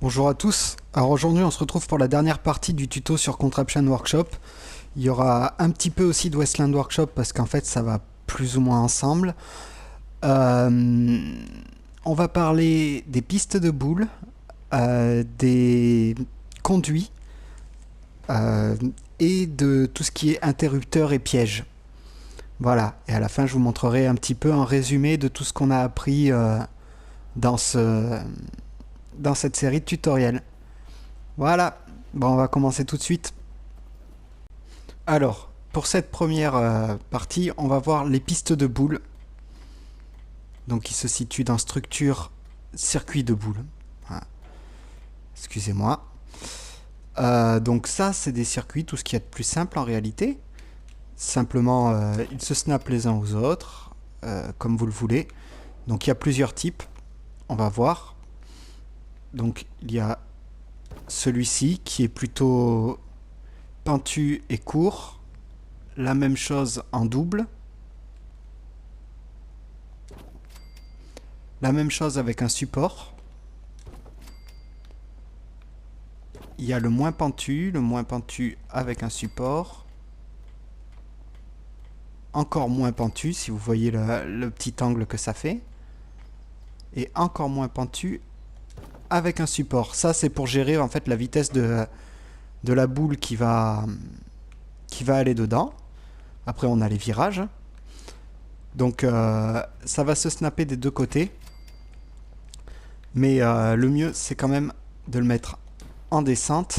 Bonjour à tous. Alors aujourd'hui on se retrouve pour la dernière partie du tuto sur Contraption Workshop. Il y aura un petit peu aussi de Westland Workshop parce qu'en fait ça va plus ou moins ensemble. Euh, on va parler des pistes de boules, des conduits euh, et de tout ce qui est interrupteur et piège. Voilà, et à la fin je vous montrerai un petit peu un résumé de tout ce qu'on a appris dans, dans cette série de tutoriels. Voilà, bon, on va commencer tout de suite. Alors, pour cette première partie, on va voir les pistes de boules. Donc, qui se situent dans structure circuit de boules. Voilà. Excusez-moi. Donc ça, c'est des circuits, tout ce qu'il y a de plus simple en réalité. Simplement, ils se snappent les uns aux autres, comme vous le voulez. Donc, il y a plusieurs types. On va voir. Donc, il y a celui-ci qui est plutôt pentu et court. La même chose en double. La même chose avec un support. Il y a le moins pentu avec un support. Encore moins pentu, si vous voyez le petit angle que ça fait. Et encore moins pentu avec un support. Ça, c'est pour gérer en fait la vitesse de la boule qui va aller dedans. Après, on a les virages. Donc, ça va se snapper des deux côtés. Mais le mieux, c'est quand même de le mettre en descente.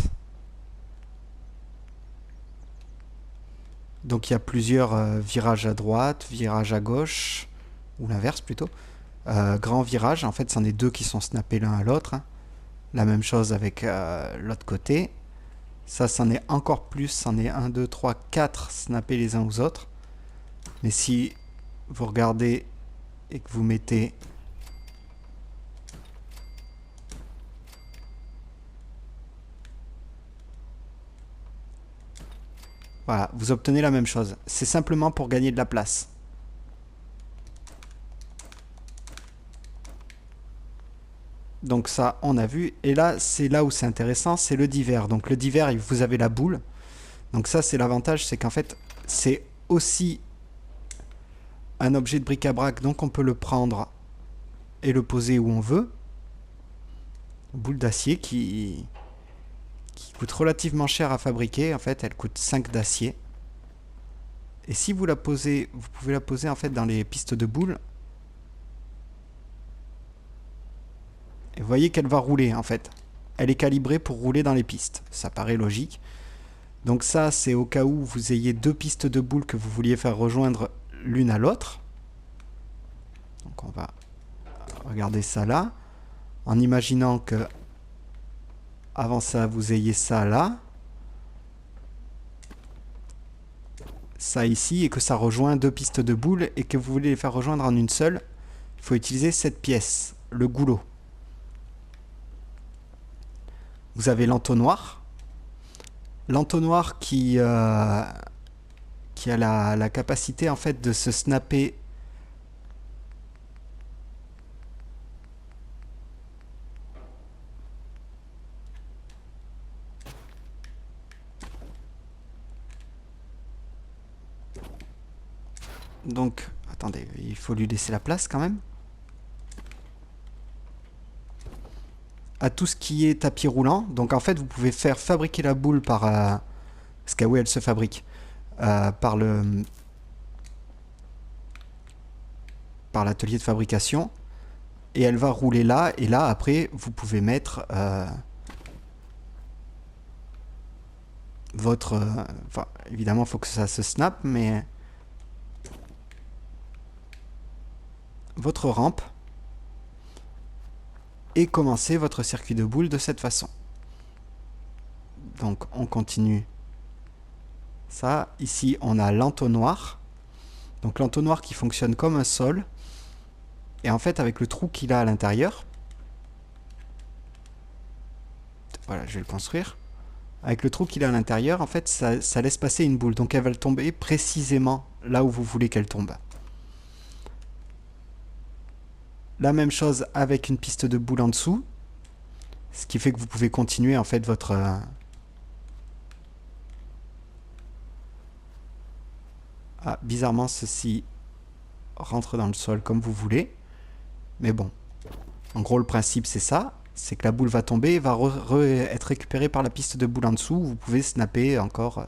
Donc il y a plusieurs virages à droite, virages à gauche, ou l'inverse plutôt. Grand virage, en fait, c'en est deux qui sont snappés l'un à l'autre. Hein. La même chose avec l'autre côté. Ça, c'en est encore plus, c'en est 1, 2, 3, 4 snappés les uns aux autres. Mais si vous regardez et que vous mettez voilà, vous obtenez la même chose. C'est simplement pour gagner de la place. Donc ça, on a vu. Et là, c'est là où c'est intéressant, c'est le divers. Donc le divers, vous avez la boule. Donc ça, c'est l'avantage, c'est qu'en fait, c'est aussi un objet de bric-à-brac. Donc on peut le prendre et le poser où on veut. Boule d'acier qui coûte relativement cher à fabriquer. En fait, elle coûte 5 d'acier. Et si vous la posez, vous pouvez la poser en fait dans les pistes de boules. Et vous voyez qu'elle va rouler en fait. Elle est calibrée pour rouler dans les pistes. Ça paraît logique. Donc ça, c'est au cas où vous ayez deux pistes de boules que vous vouliez faire rejoindre l'une à l'autre. Donc on va regarder ça là. En imaginant que avant ça, vous ayez ça là. Ça ici, et que ça rejoint deux pistes de boules et que vous voulez les faire rejoindre en une seule. Il faut utiliser cette pièce, le goulot. Vous avez l'entonnoir. L'entonnoir qui a la capacité en fait de se snapper donc attendez, il faut lui laisser la place quand même à tout ce qui est tapis roulant. Donc en fait vous pouvez faire fabriquer la boule par parce qu'à où elle se fabrique par l'atelier de fabrication et elle va rouler là, et là après vous pouvez mettre votre enfin évidemment il faut que ça se snap, mais votre rampe et commencer votre circuit de boule de cette façon. Donc on continue ça. Ici on a l'entonnoir, donc l'entonnoir qui fonctionne comme un sol, et en fait avec le trou qu'il a à l'intérieur, voilà, je vais le construire. Avec le trou qu'il a à l'intérieur, en fait, ça laisse passer une boule. Donc elle va tomber précisément là où vous voulez qu'elle tombe. La même chose avec une piste de boule en dessous. Ce qui fait que vous pouvez continuer en fait votre... Ah, bizarrement, ceci rentre dans le sol comme vous voulez. Mais bon, en gros, le principe, c'est ça. C'est que la boule va tomber et va être récupérée par la piste de boule en dessous. Vous pouvez snapper encore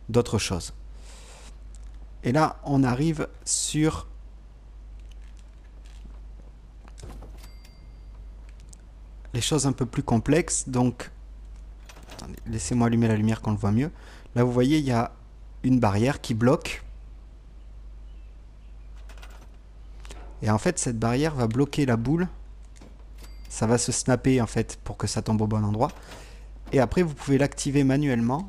d'autres choses. Et là, on arrive sur les choses un peu plus complexes. Donc, laissez-moi allumer la lumière qu'on le voit mieux. Là, vous voyez, il y a une barrière qui bloque. Et en fait, cette barrière va bloquer la boule. Ça va se snapper, en fait, pour que ça tombe au bon endroit. Et après, vous pouvez l'activer manuellement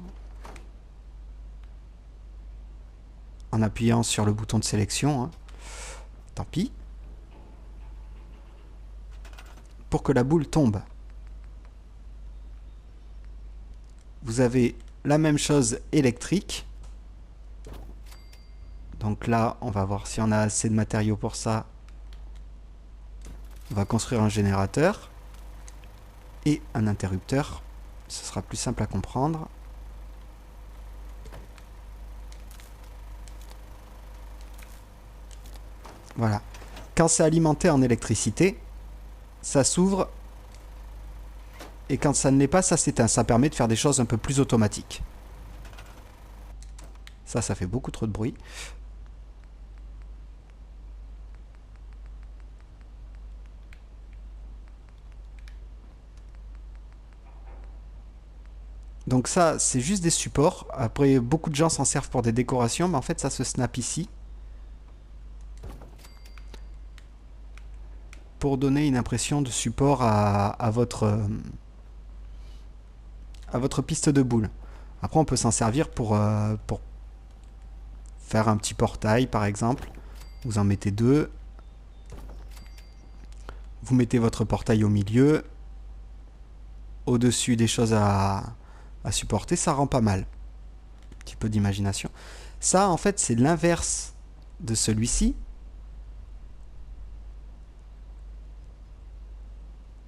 en appuyant sur le bouton de sélection. Hein. Tant pis. Pour que la boule tombe. Vous avez la même chose électrique. Donc là, on va voir si on a assez de matériaux pour ça. On va construire un générateur et un interrupteur. Ce sera plus simple à comprendre. Voilà. Quand c'est alimenté en électricité, ça s'ouvre. Et quand ça ne l'est pas, ça s'éteint. Ça permet de faire des choses un peu plus automatiques. Ça fait beaucoup trop de bruit. Donc ça, c'est juste des supports. Après, beaucoup de gens s'en servent pour des décorations, mais en fait, ça se snap ici. Pour donner une impression de support à votre piste de boule. Après, on peut s'en servir pour faire un petit portail, par exemple. Vous en mettez deux. Vous mettez votre portail au milieu. Au-dessus des choses à supporter, ça rend pas mal. Un petit peu d'imagination. Ça, en fait, c'est l'inverse de celui-ci.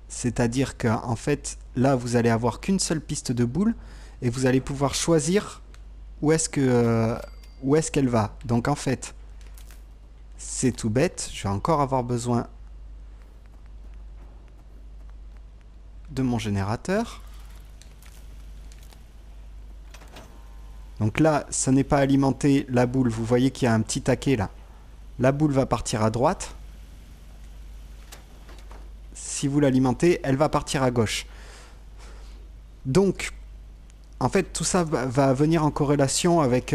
C'est-à-dire qu'en fait, là, vous allez avoir qu'une seule piste de boule et vous allez pouvoir choisir où est-ce qu'elle va. Donc en fait, c'est tout bête. Je vais encore avoir besoin de mon générateur. Donc là, ça n'est pas alimenté la boule. Vous voyez qu'il y a un petit taquet là. La boule va partir à droite. Si vous l'alimentez, elle va partir à gauche. Donc, en fait, tout ça va venir en corrélation avec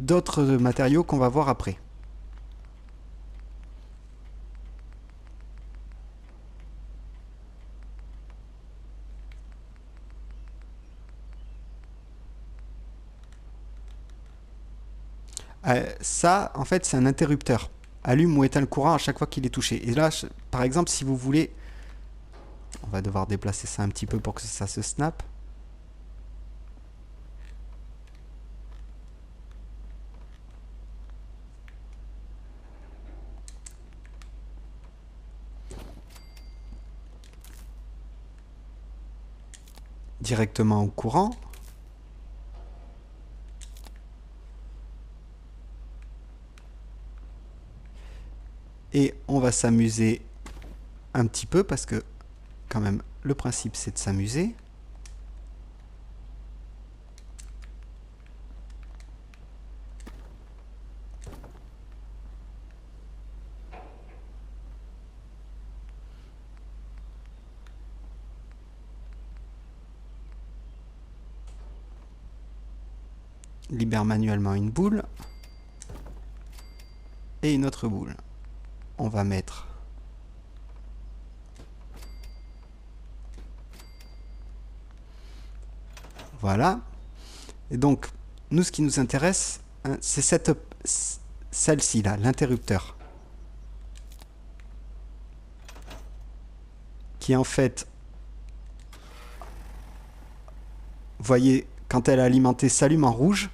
d'autres matériaux qu'on va voir après. Ça, en fait, c'est un interrupteur. Allume ou éteint le courant à chaque fois qu'il est touché. Et là, par exemple, si vous voulez... On va devoir déplacer ça un petit peu pour que ça se snap. Directement au courant. Et on va s'amuser un petit peu parce que quand même le principe c'est de s'amuser. Libère manuellement une boule et une autre boule. On va mettre voilà. Et donc, nous, ce qui nous intéresse, hein, c'est celle-ci, là, l'interrupteur. Qui, en fait, vous voyez, quand elle est alimentée, s'allume en rouge.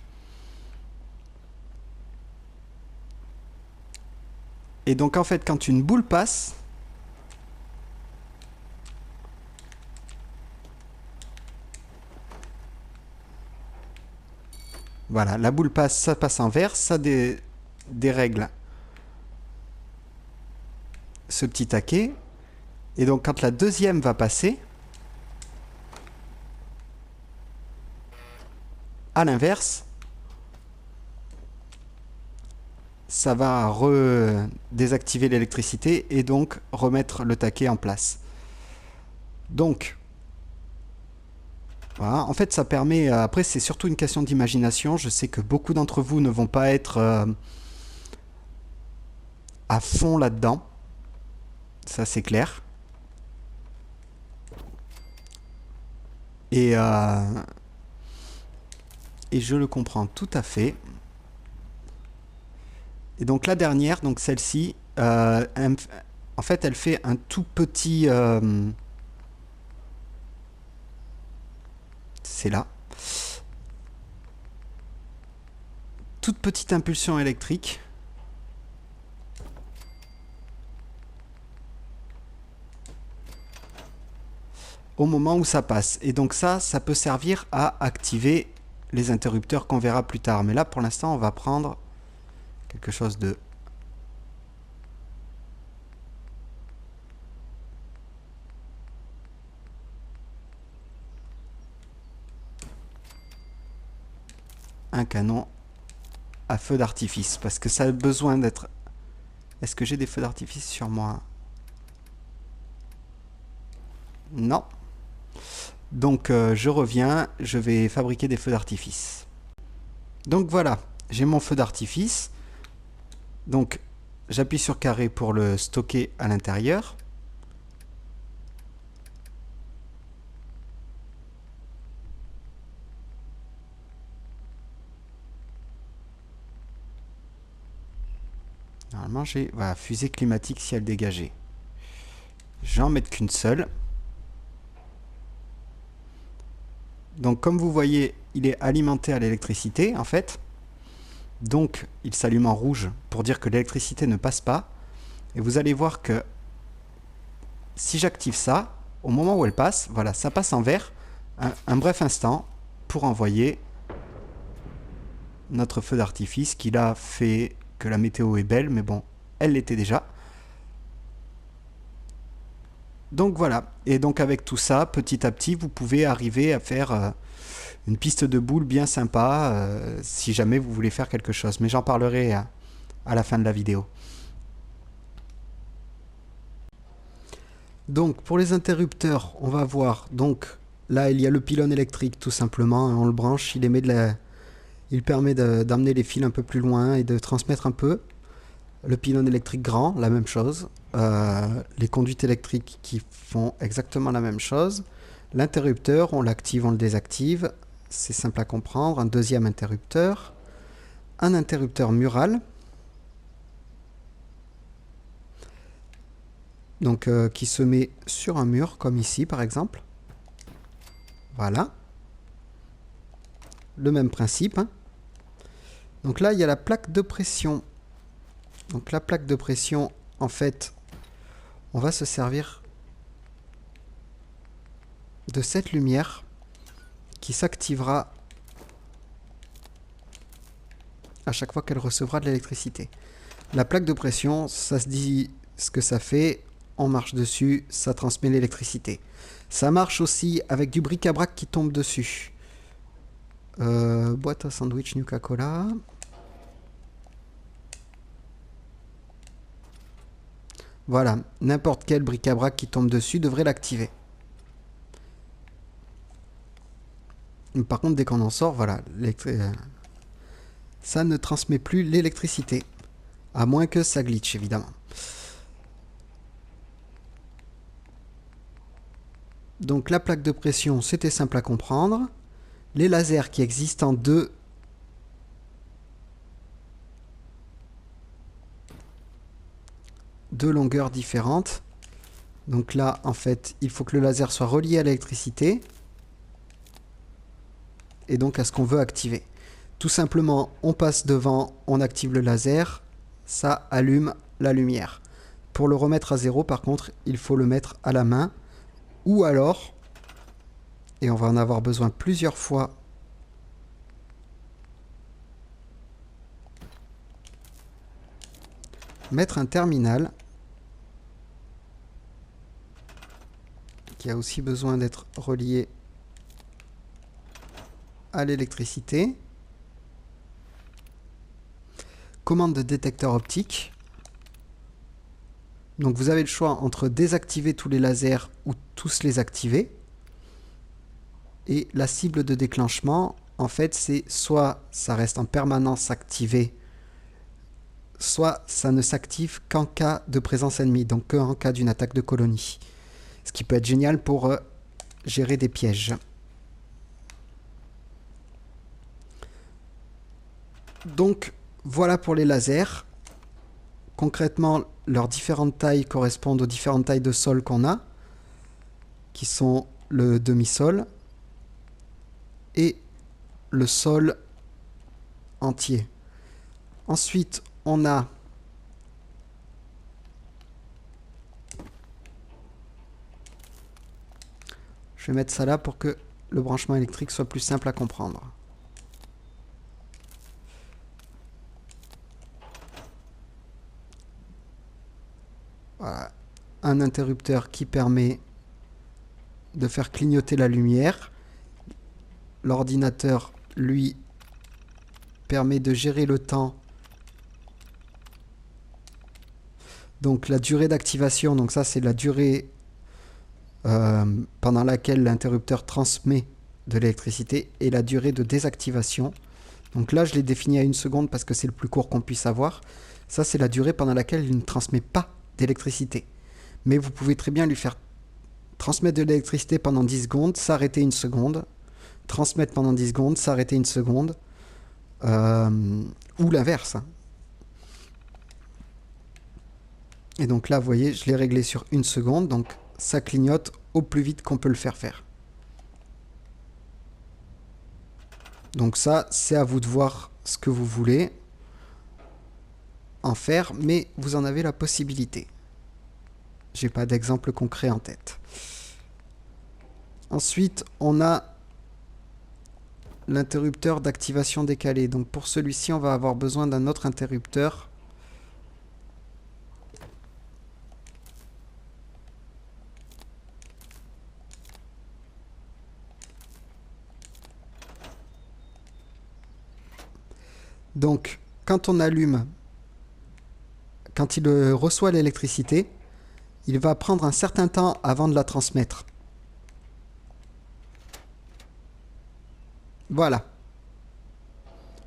Et donc en fait, quand une boule passe, voilà, la boule passe, ça passe en vert, ça dérègle ce petit taquet. Et donc quand la deuxième va passer, à l'inverse, ça va désactiver l'électricité et donc remettre le taquet en place. Donc, voilà, en fait ça permet, après c'est surtout une question d'imagination, je sais que beaucoup d'entre vous ne vont pas être à fond là-dedans, ça c'est clair. Et je le comprends tout à fait. Et donc la dernière, donc celle-ci, en fait elle fait un tout petit... c'est là. Toute petite impulsion électrique. Au moment où ça passe. Et donc ça peut servir à activer les interrupteurs qu'on verra plus tard. Mais là, pour l'instant, on va prendre quelque chose de... un canon à feu d'artifice. Parce que ça a besoin d'être... Est-ce que j'ai des feux d'artifice sur moi? Non. Donc je reviens, je vais fabriquer des feux d'artifice. Donc voilà, j'ai mon feu d'artifice. Donc j'appuie sur carré pour le stocker à l'intérieur. Normalement j'ai voilà, fusée climatique ciel dégagé. Je vais en mettre qu'une seule. Donc comme vous voyez, il est alimenté à l'électricité en fait. Donc il s'allume en rouge pour dire que l'électricité ne passe pas. Et vous allez voir que si j'active ça, au moment où elle passe, voilà, ça passe en vert un bref instant pour envoyer notre feu d'artifice qui là fait que la météo est belle, mais bon, elle l'était déjà. Donc voilà, et donc avec tout ça, petit à petit, vous pouvez arriver à faire une piste de boules bien sympa si jamais vous voulez faire quelque chose. Mais j'en parlerai à la fin de la vidéo. Donc pour les interrupteurs, on va voir, donc là il y a le pylône électrique tout simplement, on le branche, il permet d'amener les fils un peu plus loin et de transmettre un peu. Le pylône électrique grand, la même chose. Les conduites électriques qui font exactement la même chose. L'interrupteur, on l'active, on le désactive. C'est simple à comprendre. Un deuxième interrupteur. Un interrupteur mural. Donc qui se met sur un mur, comme ici par exemple. Voilà. Le même principe. Hein. Donc là, il y a la plaque de pression. Donc la plaque de pression, en fait, on va se servir de cette lumière qui s'activera à chaque fois qu'elle recevra de l'électricité. La plaque de pression, ça se dit ce que ça fait, on marche dessus, ça transmet l'électricité. Ça marche aussi avec du bric-à-brac qui tombe dessus. Boîte à sandwich Nuka-Cola. Voilà, n'importe quel bric-à-brac qui tombe dessus devrait l'activer. Par contre, dès qu'on en sort, voilà, ça ne transmet plus l'électricité. À moins que ça glitch, évidemment. Donc la plaque de pression, c'était simple à comprendre. Les lasers qui existent en deux longueurs différentes. Donc là, en fait, il faut que le laser soit relié à l'électricité. Et donc à ce qu'on veut activer. Tout simplement, on passe devant, on active le laser, ça allume la lumière. Pour le remettre à 0, par contre, il faut le mettre à la main. Ou alors, et on va en avoir besoin plusieurs fois, mettre un terminal qui a aussi besoin d'être relié à l'électricité. Commande de détecteur optique. Donc vous avez le choix entre désactiver tous les lasers ou tous les activer. Et la cible de déclenchement, en fait, c'est soit ça reste en permanence activé, soit ça ne s'active qu'en cas de présence ennemie, donc qu'en cas d'une attaque de colonie. Ce qui peut être génial pour gérer des pièges. Donc voilà pour les lasers. Concrètement, leurs différentes tailles correspondent aux différentes tailles de sol qu'on a, qui sont le demi-sol et le sol entier. Ensuite, on a je vais mettre ça là pour que le branchement électrique soit plus simple à comprendre. Voilà. Un interrupteur qui permet de faire clignoter la lumière. L'ordinateur, lui, permet de gérer le temps. Donc la durée d'activation, donc ça c'est la durée pendant laquelle l'interrupteur transmet de l'électricité, et la durée de désactivation. Donc là je l'ai défini à 1 seconde parce que c'est le plus court qu'on puisse avoir. Ça c'est la durée pendant laquelle il ne transmet pas d'électricité. Mais vous pouvez très bien lui faire transmettre de l'électricité pendant 10 secondes, s'arrêter 1 seconde, transmettre pendant 10 secondes, s'arrêter 1 seconde, ou l'inverse. Et donc là, vous voyez, je l'ai réglé sur 1 seconde, donc ça clignote au plus vite qu'on peut le faire faire. Donc ça, c'est à vous de voir ce que vous voulez en faire, mais vous en avez la possibilité. J'ai pas d'exemple concret en tête. Ensuite, on a l'interrupteur d'activation décalée. Donc pour celui-ci, on va avoir besoin d'un autre interrupteur. Donc, quand on allume, quand il reçoit l'électricité, il va prendre un certain temps avant de la transmettre. Voilà.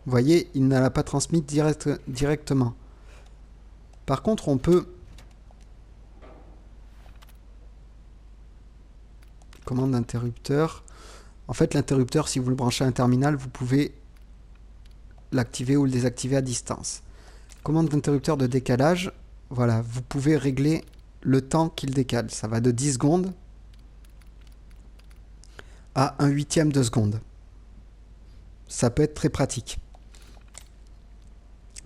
Vous voyez, il ne l'a pas transmise directement. Par contre, on peut... Commande d'interrupteur. En fait, l'interrupteur, si vous le branchez à un terminal, vous pouvez l'activer ou le désactiver à distance. Commande d'interrupteur de décalage. Voilà, vous pouvez régler le temps qu'il décale. Ça va de 10 secondes à 1/8 de seconde. Ça peut être très pratique.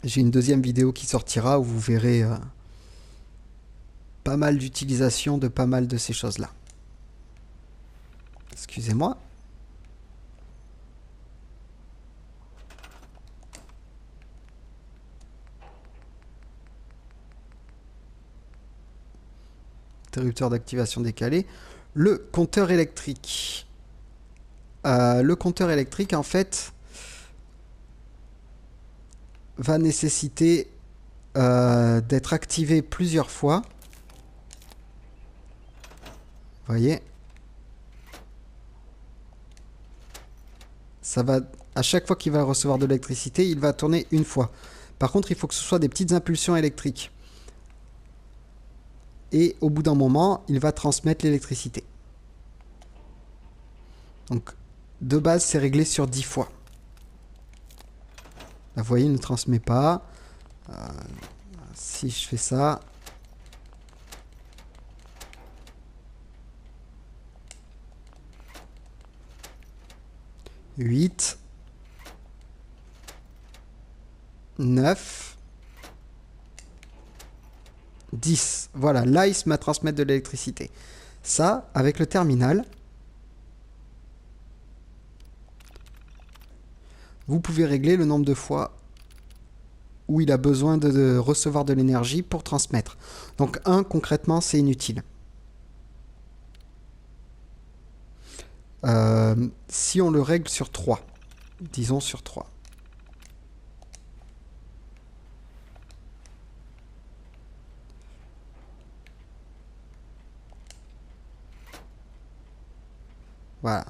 J'ai une deuxième vidéo qui sortira où vous verrez pas mal d'utilisation de pas mal de ces choses-là. Excusez-moi. Interrupteur d'activation décalée. Le compteur électrique. Le compteur électrique, en fait, va nécessiter d'être activé plusieurs fois. Vous voyez, ça va, à chaque fois qu'il va recevoir de l'électricité, il va tourner une fois. Par contre, il faut que ce soit des petites impulsions électriques. Et au bout d'un moment, il va transmettre l'électricité. Donc, de base, c'est réglé sur 10 fois. Là, vous voyez, il ne transmet pas. Si je fais ça... « 8, 9, 10. Voilà, là, il se met à transmettre de l'électricité. Ça, avec le terminal, vous pouvez régler le nombre de fois où il a besoin de recevoir de l'énergie pour transmettre. Donc 1, concrètement, c'est inutile. Si on le règle sur 3, disons sur 3. Voilà.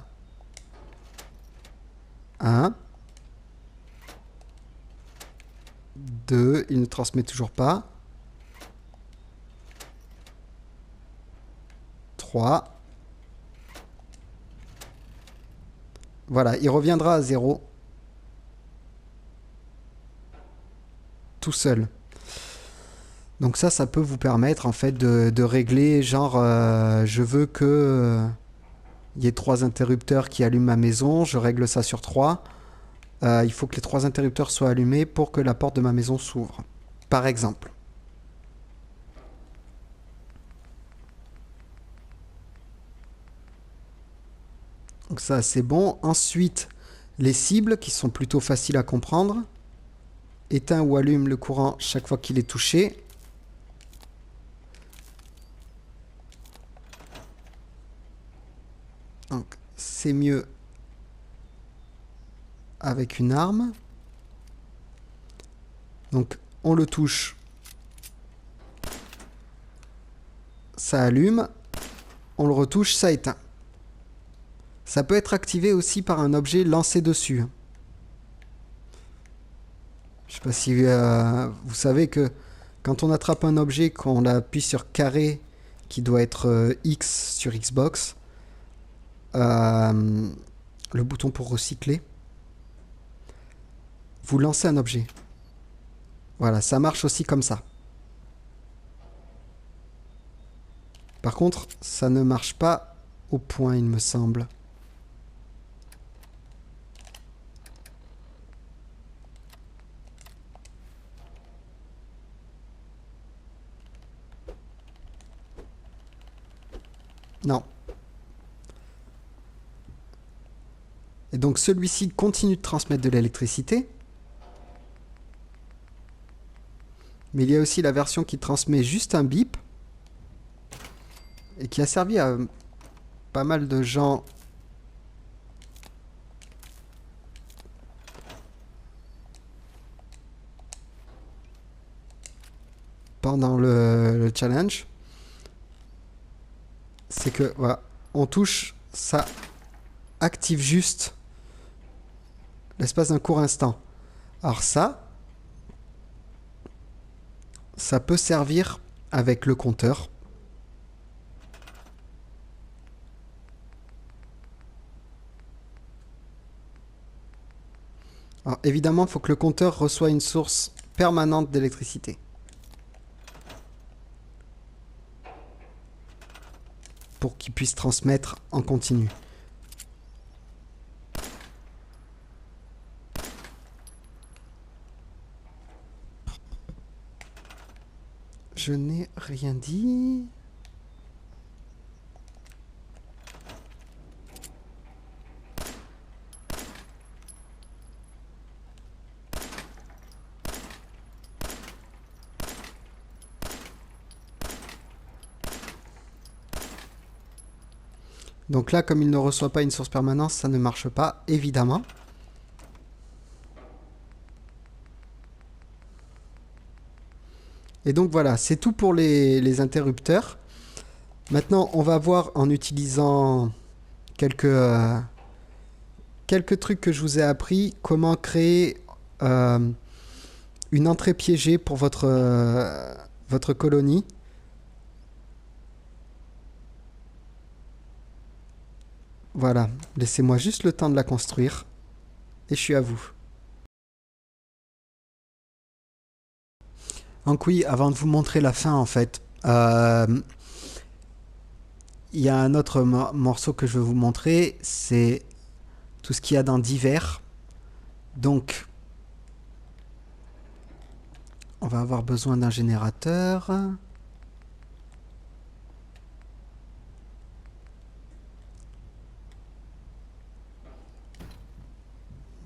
1. 2, il ne transmet toujours pas. 3. Voilà, il reviendra à 0. Tout seul. Donc ça peut vous permettre en fait de régler, genre, je veux que il y ait 3 interrupteurs qui allument ma maison, je règle ça sur 3. Il faut que les 3 interrupteurs soient allumés pour que la porte de ma maison s'ouvre. Par exemple. Donc ça, c'est bon. Ensuite, les cibles qui sont plutôt faciles à comprendre. Éteint ou allume le courant chaque fois qu'il est touché. Donc, c'est mieux avec une arme. Donc, on le touche. Ça allume. On le retouche, ça éteint. Ça peut être activé aussi par un objet lancé dessus. Je ne sais pas si vous savez que quand on attrape un objet, qu'on appuie sur carré, qui doit être X sur Xbox, le bouton pour recycler, vous lancez un objet. Voilà, ça marche aussi comme ça. Par contre, ça ne marche pas au point, il me semble. Non. Et donc celui-ci continue de transmettre de l'électricité. Mais il y a aussi la version qui transmet juste un bip. Et qui a servi à pas mal de gens pendant le challenge. C'est que, voilà, on touche, ça active juste l'espace d'un court instant. Alors ça peut servir avec le compteur. Alors évidemment, il faut que le compteur reçoive une source permanente d'électricité. Pour qu'il puisse transmettre en continu. Je n'ai rien dit. Donc là, comme il ne reçoit pas une source permanente, ça ne marche pas, évidemment. Et donc voilà, c'est tout pour les interrupteurs. Maintenant, on va voir en utilisant quelques trucs que je vous ai appris, comment créer une entrée piégée pour votre colonie. Voilà, laissez-moi juste le temps de la construire. Et je suis à vous. Donc oui, avant de vous montrer la fin en fait, il y a un autre morceau que je veux vous montrer, c'est tout ce qu'il y a dans divers. Donc, on va avoir besoin d'un générateur.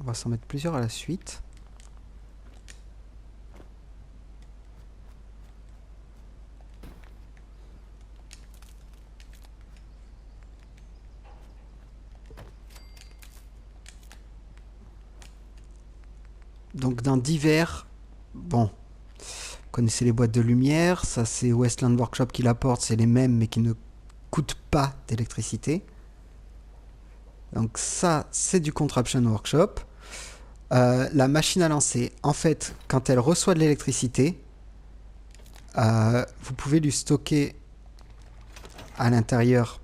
va s'en mettre plusieurs à la suite. Donc dans divers, bon, vous connaissez les boîtes de lumière, ça c'est Westland Workshop qui l'apporte, c'est les mêmes mais qui ne coûtent pas d'électricité. Donc ça c'est du Contraption Workshop. La machine à lancer, en fait, quand elle reçoit de l'électricité, vous pouvez lui stocker à l'intérieur,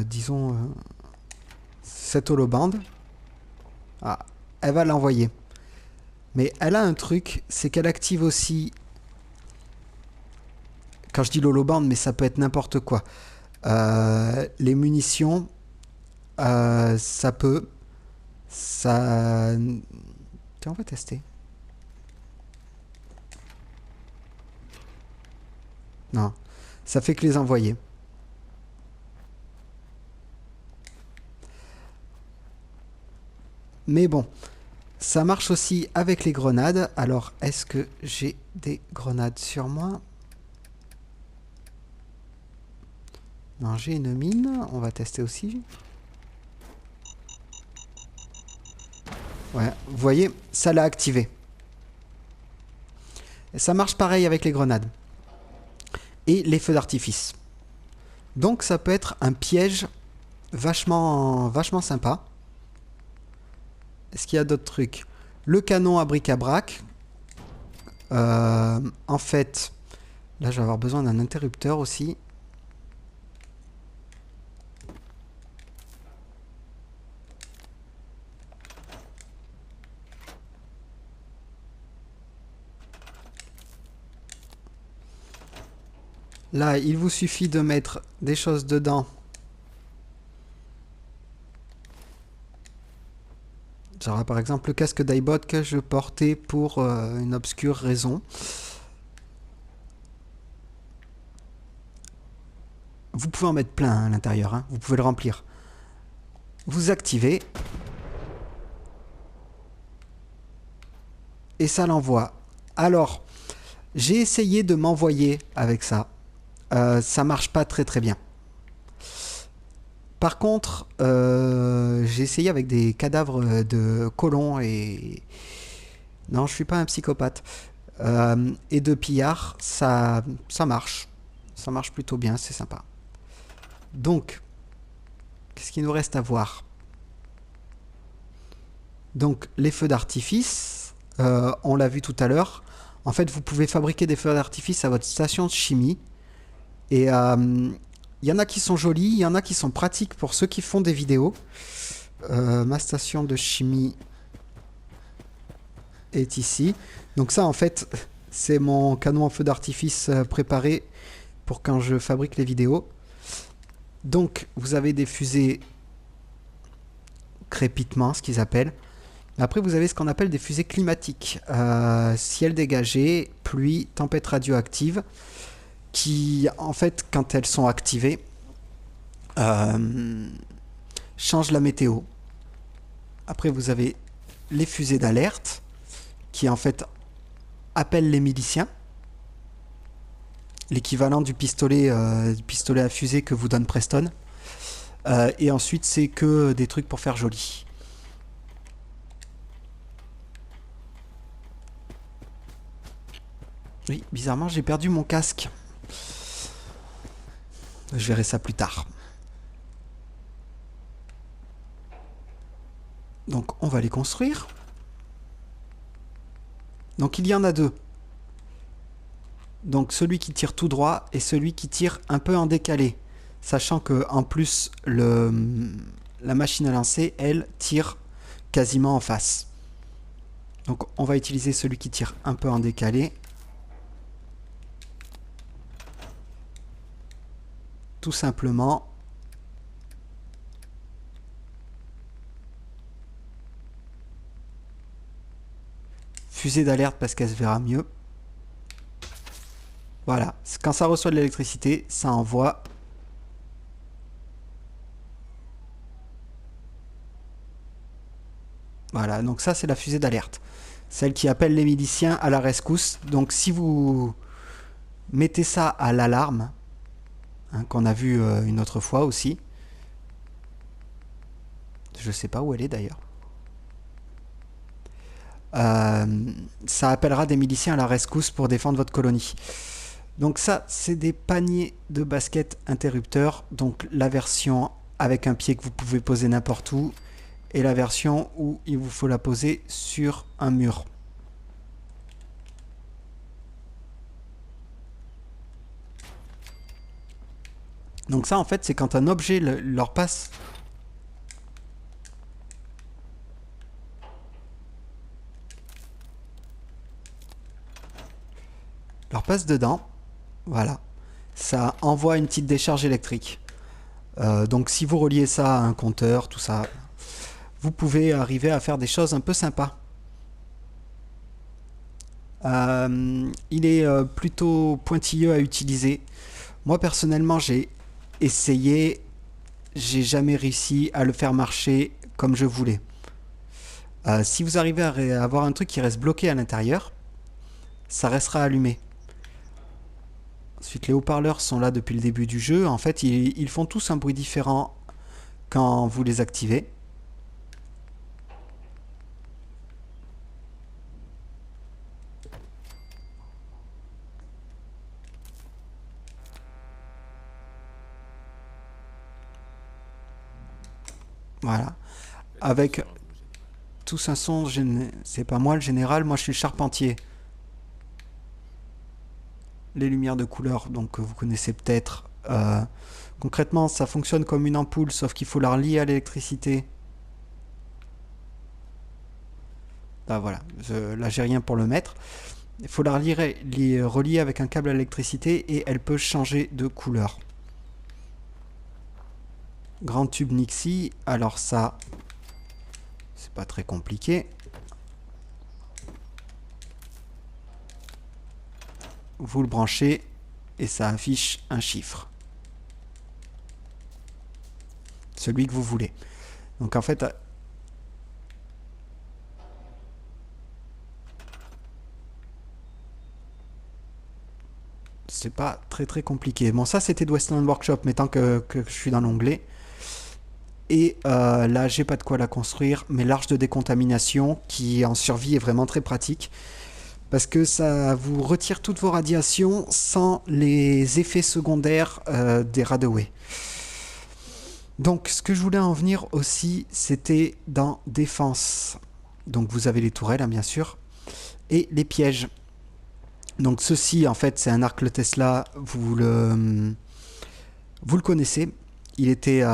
disons, cette holobande. Ah, elle va l'envoyer. Mais elle a un truc, c'est qu'elle active aussi, quand je dis l'holobande, mais ça peut être n'importe quoi. Les munitions, ça peut... Ça... Tiens, on va tester. Non, ça fait que les envoyer. Mais bon, ça marche aussi avec les grenades. Alors, est-ce que j'ai des grenades sur moi? Non, j'ai une mine. On va tester aussi. Ouais, vous voyez, ça l'a activé. Et ça marche pareil avec les grenades. Et les feux d'artifice. Donc ça peut être un piège vachement sympa. Est-ce qu'il y a d'autres trucs? Le canon à bric-à-brac. En fait, là je vais avoir besoin d'un interrupteur aussi. Là, il vous suffit de mettre des choses dedans. Genre par exemple le casque d'iBot que je portais pour une obscure raison. Vous pouvez en mettre plein hein, à l'intérieur, hein. Vous pouvez le remplir. Vous activez. Et ça l'envoie. Alors, j'ai essayé de m'envoyer avec ça. Ça marche pas très très bien. Par contre, j'ai essayé avec des cadavres de colons et... Non, je suis pas un psychopathe. Et de pillards, ça marche. Ça marche plutôt bien, c'est sympa. Donc, qu'est-ce qu'il nous reste à voir? Donc, les feux d'artifice, on l'a vu tout à l'heure. En fait, vous pouvez fabriquer des feux d'artifice à votre station de chimie. Et il y en a qui sont jolis, il y en a qui sont pratiques pour ceux qui font des vidéos. Ma station de chimie est ici. Donc ça, en fait, c'est mon canon en feu d'artifice préparé pour quand je fabrique les vidéos. Donc, vous avez des fusées crépitement, ce qu'ils appellent. Après, vous avez ce qu'on appelle des fusées climatiques. Ciel dégagé, pluie, tempête radioactive, qui, en fait, quand elles sont activées, changent la météo. Après, vous avez les fusées d'alerte, qui, en fait, appellent les miliciens. L'équivalent du pistolet à fusée que vous donne Preston. Et ensuite, c'est que des trucs pour faire joli. Oui, bizarrement, j'ai perdu mon casque. Je verrai ça plus tard. Donc, on va les construire. Donc, il y en a deux. Donc, celui qui tire tout droit et celui qui tire un peu en décalé. Sachant que, en plus, la machine à lancer, elle, tire quasiment en face. Donc, on va utiliser celui qui tire un peu en décalé. Tout simplement. Fusée d'alerte parce qu'elle se verra mieux. Voilà, quand ça reçoit de l'électricité, ça envoie. Voilà, donc ça c'est la fusée d'alerte. Celle qui appelle les miliciens à la rescousse. Donc si vous mettez ça à l'alarme, hein, qu'on a vu une autre fois aussi. Je sais pas où elle est d'ailleurs. Ça appellera des miliciens à la rescousse pour défendre votre colonie. Donc ça, c'est des paniers de basket interrupteurs. Donc la version avec un pied que vous pouvez poser n'importe où et la version où il vous faut la poser sur un mur. Donc ça, en fait, c'est quand un objet leur passe... leur passe dedans. Voilà. Ça envoie une petite décharge électrique. Donc si vous reliez ça à un compteur, tout ça, vous pouvez arriver à faire des choses un peu sympas. Il est plutôt pointilleux à utiliser. Moi personnellement j'ai essayé, j'ai jamais réussi à le faire marcher comme je voulais. Si vous arrivez à avoir un truc qui reste bloqué à l'intérieur, ça restera allumé. Ensuite les haut-parleurs sont là depuis le début du jeu. En fait ils font tous un bruit différent quand vous les activez. Voilà. Avec tous un son, c'est pas moi le général, moi je suis le charpentier. Les lumières de couleur, donc vous connaissez peut-être. Concrètement, ça fonctionne comme une ampoule, sauf qu'il faut la relier à l'électricité. Ah voilà, là j'ai rien pour le mettre. Il faut la relier avec un câble à l'électricité et elle peut changer de couleur. Grand tube Nixie, alors ça, c'est pas très compliqué. Vous le branchez et ça affiche un chiffre. Celui que vous voulez. Donc en fait, c'est pas très compliqué. Bon, ça c'était de Westland Workshop, mais tant que je suis dans l'onglet. Et là, j'ai pas de quoi la construire, mais l'arche de décontamination qui en survie est vraiment très pratique. Parce que ça vous retire toutes vos radiations sans les effets secondaires des Radaway. Donc, ce que je voulais en venir aussi, c'était dans défense. Donc, vous avez les tourelles, hein, bien sûr, et les pièges. Donc, ceci, en fait, c'est un arc le Tesla. Vous le connaissez. Il était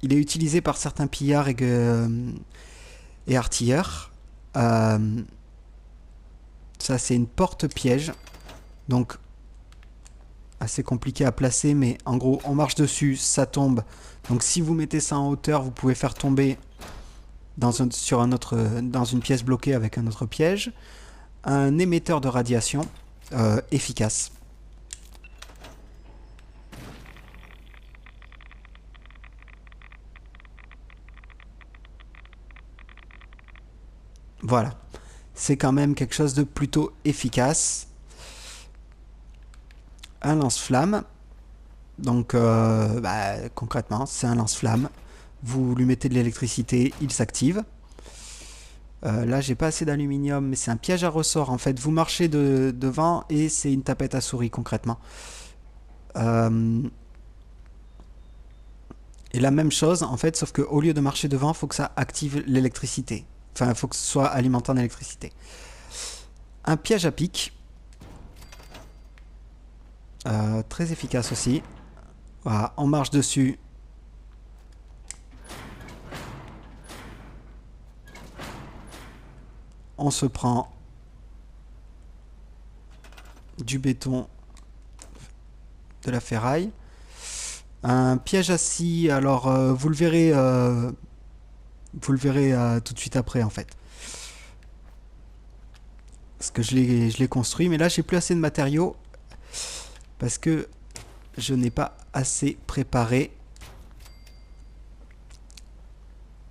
il est utilisé par certains pillards et artilleurs. Ça, c'est une porte piège. Donc, assez compliqué à placer, mais en gros, on marche dessus, ça tombe. Donc, si vous mettez ça en hauteur, vous pouvez faire tomber dans une pièce bloquée avec un autre piège. Un émetteur de radiation efficace. Voilà. C'est quand même quelque chose de plutôt efficace. Un lance-flamme. Donc, concrètement, c'est un lance-flamme. Vous lui mettez de l'électricité, il s'active. Là, j'ai pas assez d'aluminium, mais c'est un piège à ressort. En fait, vous marchez devant et c'est une tapette à souris, concrètement. Et la même chose, en fait, sauf qu'au lieu de marcher devant, il faut que ça active l'électricité. Enfin, il faut que ce soit alimenté en électricité. Un piège à pic. Très efficace aussi. Voilà, on marche dessus. On se prend du béton, de la ferraille. Un piège à scie, alors vous le verrez tout de suite après en fait. Parce que je l'ai construit, mais là j'ai plus assez de matériaux parce que je n'ai pas assez préparé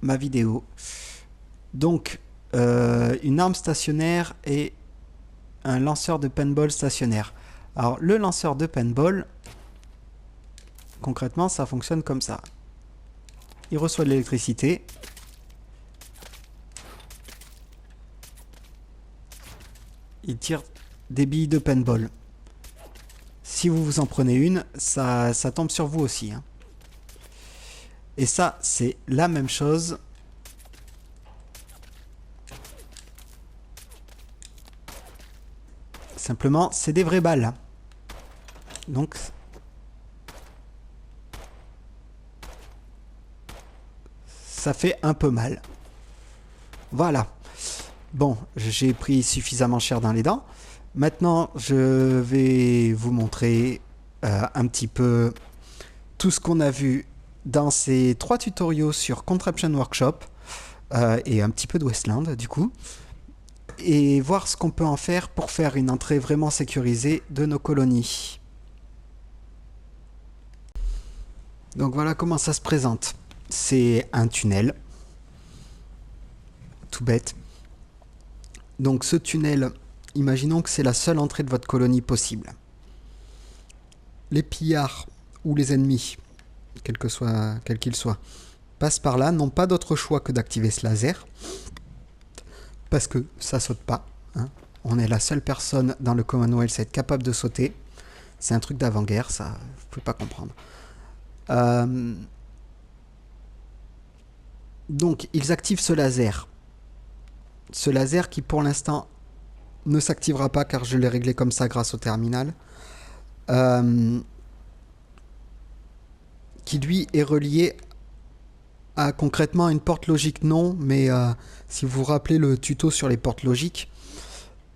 ma vidéo. Donc, une arme stationnaire et un lanceur de paintball stationnaire. Alors, le lanceur de paintball, concrètement, ça fonctionne comme ça. Il reçoit de l'électricité. Il tire des billes de paintball. Si vous vous en prenez une, ça tombe sur vous aussi, hein. Et ça, c'est la même chose. Simplement, c'est des vraies balles. Donc, ça fait un peu mal. Voilà. Bon, j'ai pris suffisamment cher dans les dents. Maintenant, je vais vous montrer un petit peu tout ce qu'on a vu dans ces 3 tutoriaux sur Contraption Workshop et un petit peu de Wasteland du coup, et voir ce qu'on peut en faire pour faire une entrée vraiment sécurisée de nos colonies. Donc voilà comment ça se présente. C'est un tunnel, tout bête. Donc ce tunnel, imaginons que c'est la seule entrée de votre colonie possible. Les pillards ou les ennemis, quel qu'ils soient, passent par là, n'ont pas d'autre choix que d'activer ce laser, parce que ça saute pas, hein. On est la seule personne dans le Commonwealth à être capable de sauter. C'est un truc d'avant-guerre, ça, vous pouvez pas comprendre. Donc, ils activent ce laser. Ce laser qui, pour l'instant, ne s'activera pas car je l'ai réglé comme ça grâce au terminal. Qui, lui, est relié à concrètement une porte logique non, mais si vous vous rappelez le tuto sur les portes logiques,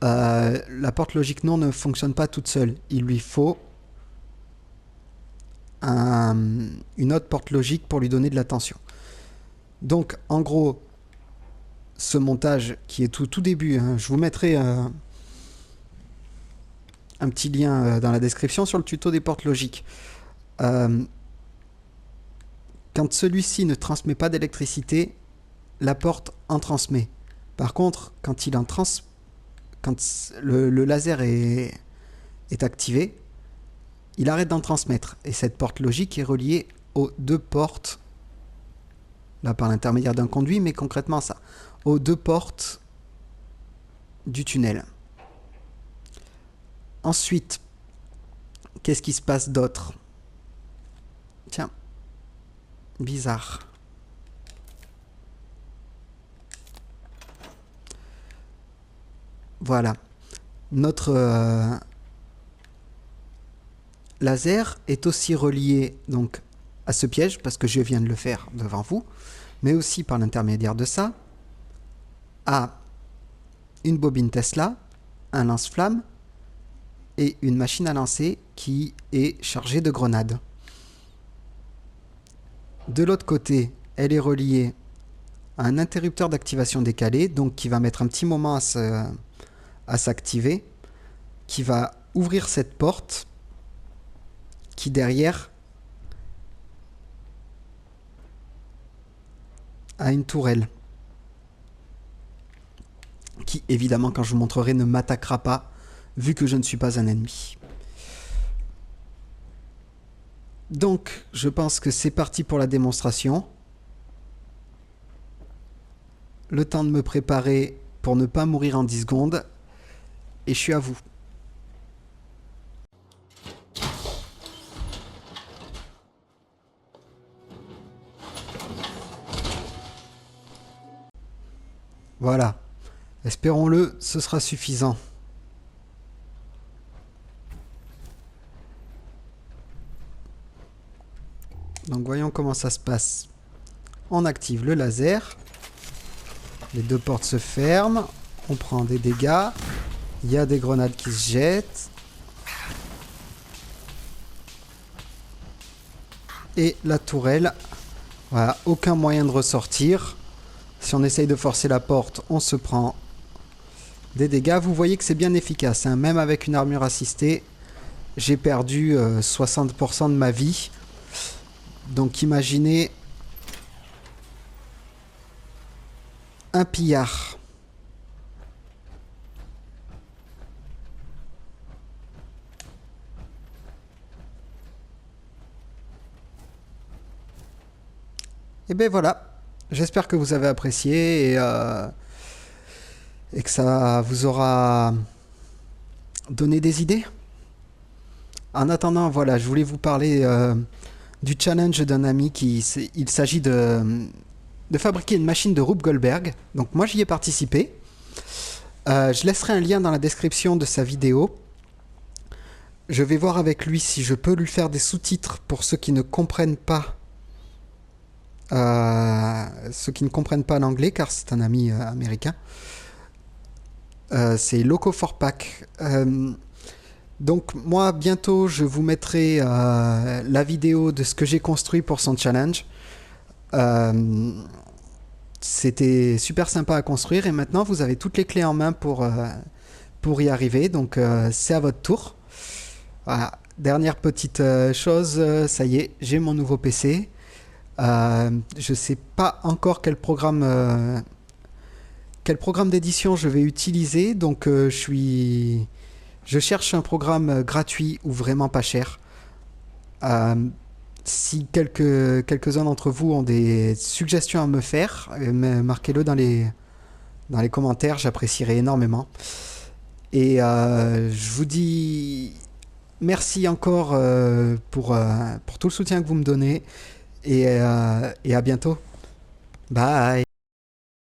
la porte logique non ne fonctionne pas toute seule. Il lui faut une autre porte logique pour lui donner de la tension. Donc, en gros, ce montage qui est tout début, hein, je vous mettrai un petit lien dans la description sur le tuto des portes logiques. Quand celui-ci ne transmet pas d'électricité, la porte en transmet. Par contre, quand le laser est activé, il arrête d'en transmettre. Et cette porte logique est reliée aux 2 portes, là par l'intermédiaire d'un conduit, mais concrètement ça, aux 2 portes du tunnel. Ensuite, qu'est-ce qui se passe d'autre? Tiens, bizarre. Voilà. Notre laser est aussi relié donc à ce piège, parce que je viens de le faire devant vous, mais aussi par l'intermédiaire de ça, à une bobine Tesla, un lance-flamme et une machine à lancer qui est chargée de grenades. De l'autre côté, elle est reliée à un interrupteur d'activation décalé, donc qui va mettre un petit moment à s'activer, qui va ouvrir cette porte, qui derrière a une tourelle, qui évidemment, quand je vous montrerai, ne m'attaquera pas, vu que je ne suis pas un ennemi. Donc, je pense que c'est parti pour la démonstration. Le temps de me préparer pour ne pas mourir en 10 secondes. Et je suis à vous. Voilà. Espérons-le, ce sera suffisant. Donc voyons comment ça se passe. On active le laser. Les 2 portes se ferment. On prend des dégâts. Il y a des grenades qui se jettent. Et la tourelle. Voilà, aucun moyen de ressortir. Si on essaye de forcer la porte, on se prend des dégâts. Vous voyez que c'est bien efficace, hein. Même avec une armure assistée, j'ai perdu 60% de ma vie. Donc imaginez un pillard. Et ben voilà, j'espère que vous avez apprécié et que ça vous aura donné des idées. En attendant, voilà, je voulais vous parler du challenge d'un ami il s'agit de fabriquer une machine de Rube Goldberg. Donc moi j'y ai participé. Je laisserai un lien dans la description de sa vidéo. Je vais voir avec lui si je peux lui faire des sous-titres pour ceux qui ne comprennent pas l'anglais, car c'est un ami américain. C'est Loco4Pack. Donc moi bientôt je vous mettrai la vidéo de ce que j'ai construit pour son challenge. C'était super sympa à construire et maintenant vous avez toutes les clés en main pour y arriver. Donc c'est à votre tour. Voilà. Dernière petite chose, ça y est, j'ai mon nouveau PC. Je sais pas encore quel programme d'édition je vais utiliser, donc je cherche un programme gratuit ou vraiment pas cher. Si quelques-uns d'entre vous ont des suggestions à me faire, marquez-le dans les commentaires, j'apprécierais énormément. Et je vous dis merci encore pour tout le soutien que vous me donnez et à bientôt. Bye.